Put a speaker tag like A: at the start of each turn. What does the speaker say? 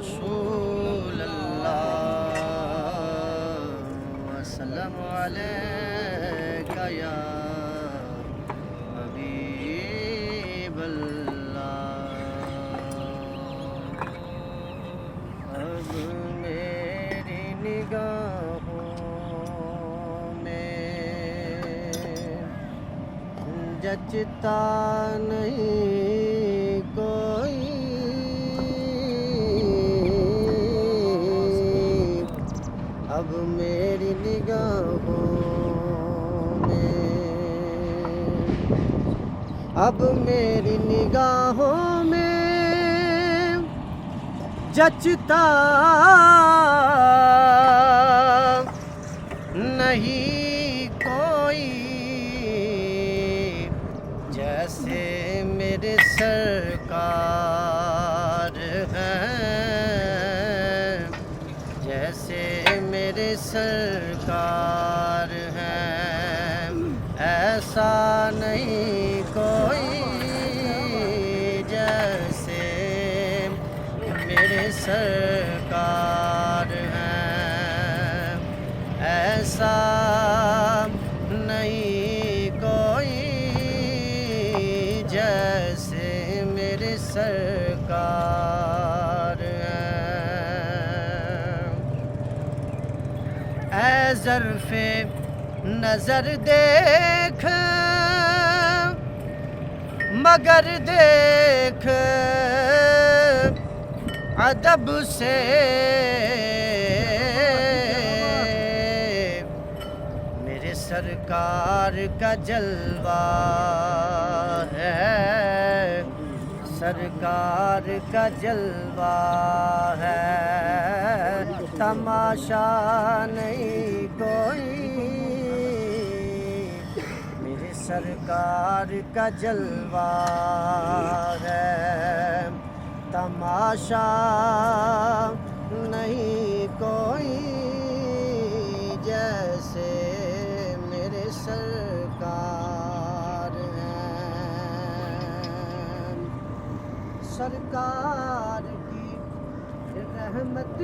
A: رسول اللہ وسلم علیکہ یا حبیب اللہ۔ اب میری نگاہوں میں جچتا نہیں کوئی، اب میری نگاہوں میں، اب میری نگاہوں میں جچتا نہیں کوئی، جیسے میرے سرکار ہیں، جیسے میرے سرکار ہیں، ایسا نہیں کوئی جیسے میرے سرکار ہیں، ایسا نہیں کوئی جیسے میرے سرکار ہیں۔ اے ظرف نظر دیکھ مگر دیکھ ادب سے، میرے سرکار کا جلوہ ہے، سرکار کا جلوہ ہے، تماشا نہیں کوئی، میرے سرکار کا جلوہ ہے، تماشا نہیں کوئی جیسے میرے سرکار ہیں۔ سرکار کی رحمت